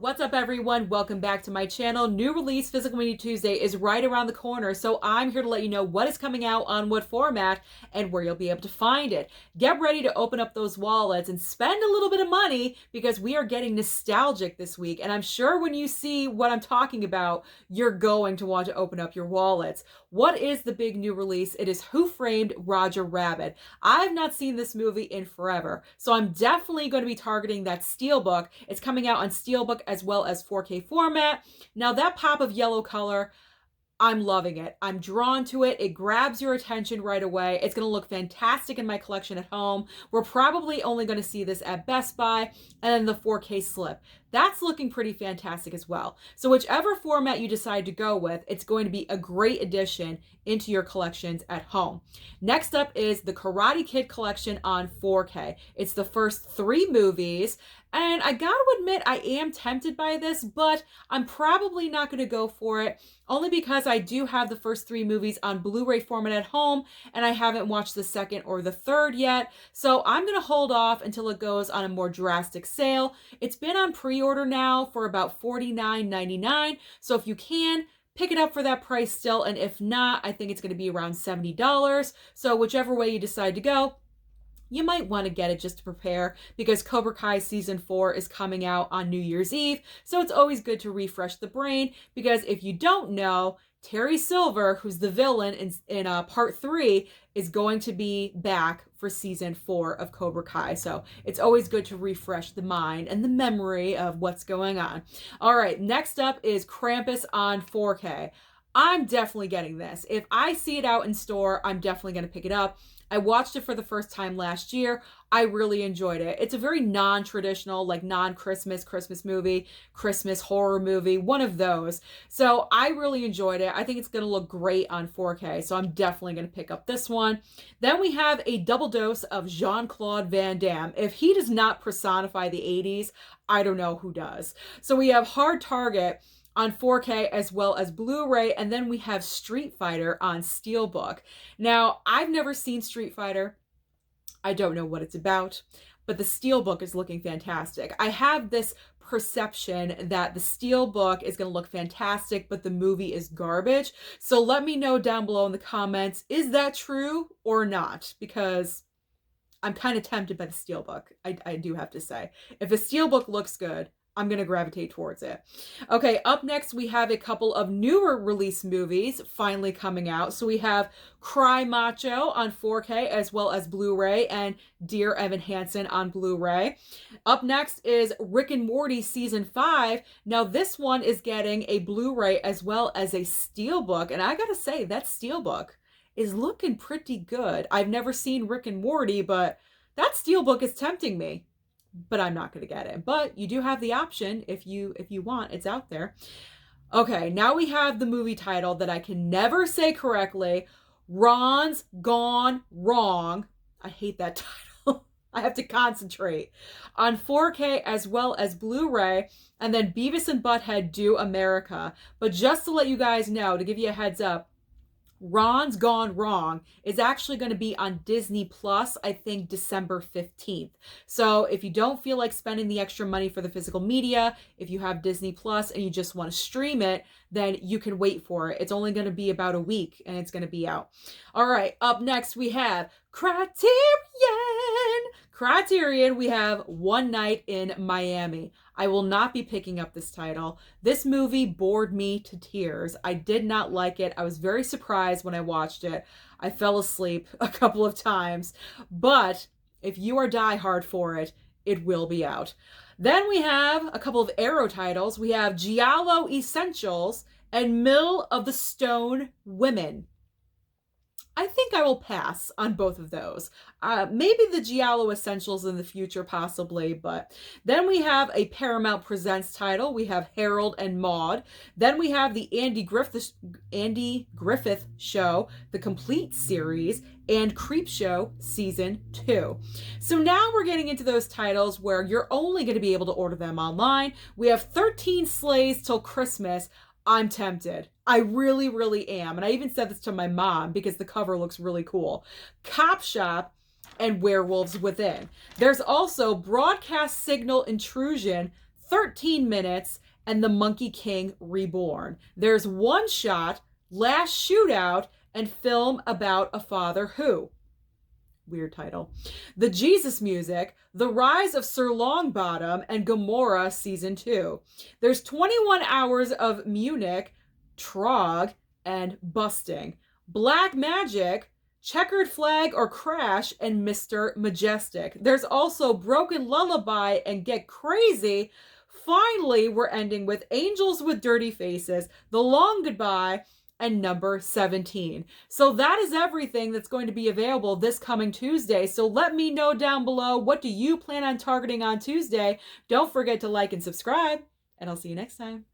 What's up, everyone? Welcome back to my channel. New release Physical Media Tuesday is right around the corner, so I'm here to let you know what is coming out on what format and where you'll be able to find it. Get ready to open up those wallets and spend a little bit of money because we are getting nostalgic this week, and I'm sure when you see what I'm talking about, you're going to want to open up your wallets. What is the big new release? It is Who Framed Roger Rabbit. I've not seen this movie in forever, so I'm definitely going to be targeting that Steelbook. It's coming out on Steelbook as well as 4K format. Now that pop of yellow color, I'm loving it. I'm drawn to it. It grabs your attention right away. It's going to look fantastic in my collection at home. We're probably only going to see this at Best Buy, and then the 4K slip. That's looking pretty fantastic as well. So whichever format you decide to go with, it's going to be a great addition into your collections at home. Next up is the Karate Kid collection on 4K. It's the first 3 movies, and I gotta admit, I am tempted by this, but I'm probably not going to go for it, only because I do have the first 3 movies on Blu-ray format at home, and I haven't watched the second or the third yet, so I'm going to hold off until it goes on a more drastic sale. It's been on pre-order now for about $49.99, so if you can, pick it up for that price still, and if not, I think it's going to be around $70, so whichever way you decide to go, you might want to get it just to prepare, because Cobra Kai Season 4 is coming out on New Year's Eve, so it's always good to refresh the brain, because if you don't know, Terry Silver, who's the villain in Part 3, is going to be back for Season 4 of Cobra Kai, so it's always good to refresh the mind and the memory of what's going on. All right, next up is Krampus on 4K. I'm definitely getting this. If I see it out in store, I'm definitely going to pick it up. I watched it for the first time last year. I really enjoyed it. It's a very non-traditional, like Christmas movie, Christmas horror movie, one of those. So I really enjoyed it. I think it's going to look great on 4K, so I'm definitely going to pick up this one. Then we have a double dose of Jean-Claude Van Damme. If he does not personify the 80s, I don't know who does. So we have Hard Target on 4K as well as Blu-ray, and then we have Street Fighter on Steelbook. Now, I've never seen Street Fighter. I don't know what it's about, but the Steelbook is looking fantastic. I have this perception that the Steelbook is going to look fantastic, but the movie is garbage. So let me know down below in the comments, is that true or not? Because I'm kind of tempted by the Steelbook, I do have to say. If the Steelbook looks good, I'm going to gravitate towards it. Okay, up next, we have a couple of newer release movies finally coming out. So we have Cry Macho on 4K as well as Blu-ray, and Dear Evan Hansen on Blu-ray. Up next is Rick and Morty Season 5. Now this one is getting a Blu-ray as well as a Steelbook, and I gotta say, that Steelbook is looking pretty good. I've never seen Rick and Morty, but that Steelbook is tempting me. But I'm not going to get it. But you do have the option if you want. It's out there. Okay, now we have the movie title that I can never say correctly. Ron's Gone Wrong. I hate that title. I have to concentrate. On 4K as well as Blu-ray. And then Beavis and Butthead Do America. But just to let you guys know, to give you a heads up, Ron's Gone Wrong is actually going to be on Disney Plus, I think December 15th. So if you don't feel like spending the extra money for the physical media, if you have Disney Plus and you just want to stream it, then you can wait for it. It's only going to be about a week and it's going to be out. All right, up next we have Criterion, we have One Night in Miami. I will not be picking up this title. This movie bored me to tears. I did not like it. I was very surprised when I watched it. I fell asleep a couple of times. But if you are diehard for it, it will be out. Then we have a couple of Arrow titles. We have Giallo Essentials and Mill of the Stone Women. I think I will pass on both of those. Maybe the Giallo Essentials in the future, possibly, but then we have a Paramount Presents title. We have Harold and Maude. Then we have the Andy Griffith Show, the complete series, and Creepshow Season 2. So now we're getting into those titles where you're only going to be able to order them online. We have 13 Slays Till Xmas. I'm tempted. I really, really am. And I even said this to my mom because the cover looks really cool. Copshop and Werewolves Within. There's also Broadcast Signal Intrusion 13 Minutes, and The Monkey King Reborn. There's One Shot, Last Shootout, and Film About a Father Who. Weird title. The Jesus Music, The Rise of Sir Longbottom, and Gomorrah Season 2. There's 21 Hours of Munich, Trog, and Busting. Black Magic, Checkered Flag or Crash, and Mr. Majestic. There's also Broken Lullaby and Get Crazy. Finally, we're ending with Angels with Dirty Faces, The Long Goodbye, and Number 17. So that is everything that's going to be available this coming Tuesday. So let me know down below, what do you plan on targeting on Tuesday? Don't forget to like and subscribe, and I'll see you next time.